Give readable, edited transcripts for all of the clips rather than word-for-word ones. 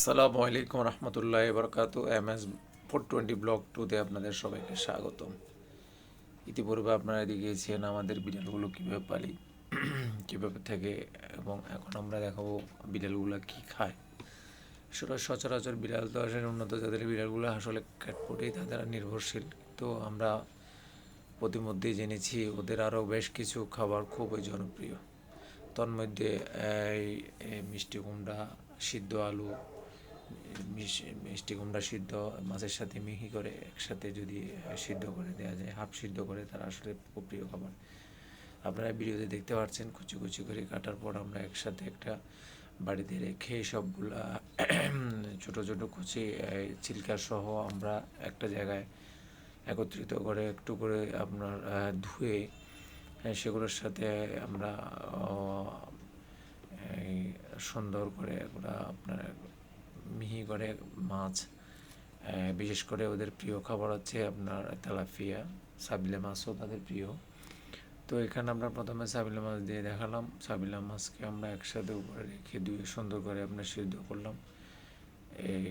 আসসালামু আলাইকুম রহমতুল্লাহ বরকাত। MS 420 ব্লক 2-তে আপনাদের সবাইকে স্বাগতম। ইতিপূর্বে আপনারা দেখিয়েছেন আমাদের বিড়ালগুলো কীভাবে পালি, কীভাবে থেকে, এবং এখন আমরা দেখাবো বিড়ালগুলো কি খায়। আসলে সচরাচর বিড়াল তো আসলে উন্নত জাতের বিড়ালগুলো আসলে ক্যাটফুডেই তাদের নির্ভরশীল। তো আমরা প্রতিমধ্যেই জেনেছি ওদের আরও বেশ কিছু খাবার খুবই জনপ্রিয়। তন্মধ্যে এই মিষ্টি কুমড়া, সিদ্ধ আলু, মিষ্টি কুমড়া সিদ্ধ মাছের সাথে মিহি করে একসাথে যদি সিদ্ধ করে দেওয়া যায়, হাফ সিদ্ধ করে, তারা আসলে খুব প্রিয় খাবার। আপনারা ভিডিওতে দেখতে পাচ্ছেন কুচি কুচি করে কাটার পর আমরা একসাথে একটা বাড়িতে রেখে সবগুলা ছোটো ছোটো কুচি ছিলকা সহ আমরা একটা জায়গায় একত্রিত করে একটু করে আপনার ধুয়ে সেগুলোর সাথে আমরা সুন্দর করে ওরা আপনার মিহি করে মাছ, বিশেষ করে ওদের প্রিয় খাবার হচ্ছে আপনার তেলাপিয়া, সাবিলা মাছও তাদের প্রিয়। তো এখানে আমরা প্রথমে সাবিলা মাছ দিয়ে দেখালাম। সাবিলা মাছকে আমরা একসাথে উপরে রেখে ধুয়ে সুন্দর করে আপনার সিদ্ধ করলাম। এই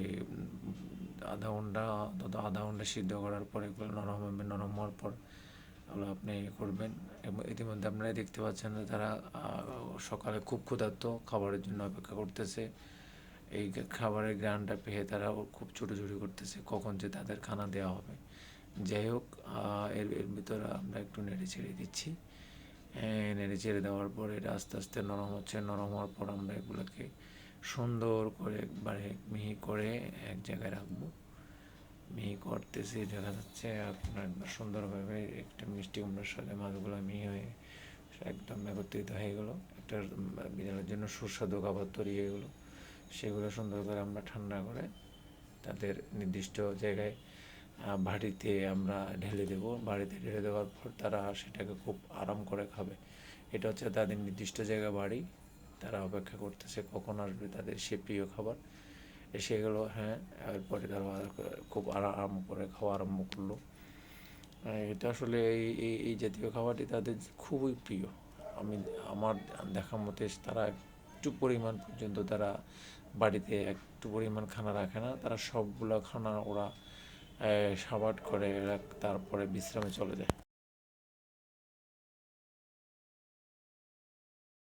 আধা ঘন্টা সিদ্ধ করার পর এগুলো নরম হবে। নরম হওয়ার পর এগুলো আপনি করবেন। এবং ইতিমধ্যে আপনারা দেখতে পাচ্ছেন যে তারা সকালে খুব ক্ষুধার্ত, খাবারের জন্য অপেক্ষা করতেছে। এই খাবারের ঘ্রাণটা পেয়ে তারা খুব ছোটাছুটি করতেছে কখন যে তাদের খানা দেওয়া হবে। যাই হোক, এর ভিতরে আমরা একটু নেড়ে ছেড়ে দিচ্ছি। নেড়ে ছেড়ে দেওয়ার পর এটা আস্তে আস্তে নরম হচ্ছে। নরম হওয়ার পর আমরা এগুলোকে সুন্দর করে একবারে মিহি করে এক জায়গায় রাখবো। মিহি করতেছি, দেখা যাচ্ছে আপনার একবার সুন্দরভাবে একটা মিষ্টি কুমড়োর সাথে মাছগুলো মিহি হয়ে একদম একত্রিত হয়ে গেলো। একটা বিড়ালের জন্য সুস্বাদু খাবার তৈরি হয়ে গেলো। সেগুলো সুন্দর করে আমরা ঠান্ডা করে তাদের নির্দিষ্ট জায়গায় বাড়িতে আমরা ঢেলে দেব। বাড়িতে ঢেলে দেওয়ার পর তারা সেটাকে খুব আরাম করে খাবে। এটা হচ্ছে তাদের নির্দিষ্ট জায়গা বাড়ি। তারা অপেক্ষা করতেছে কখন আসবে তাদের সে প্রিয় খাবার। এসে গেলো, হ্যাঁ, এরপরে তারা খুব আরাম করে খাওয়া আরম্ভ করলো। এটা আসলে এই জাতীয় খাবারটি তাদের খুবই প্রিয়। আমার দেখা মতে তারা একটু পরিমাণ পর্যন্ত তারা বাড়িতে একটু পরিমাণ খানা রাখে না, তারা সবগুলো খানা ওরা সাবাট করে তারপরে বিশ্রামে চলে যায়।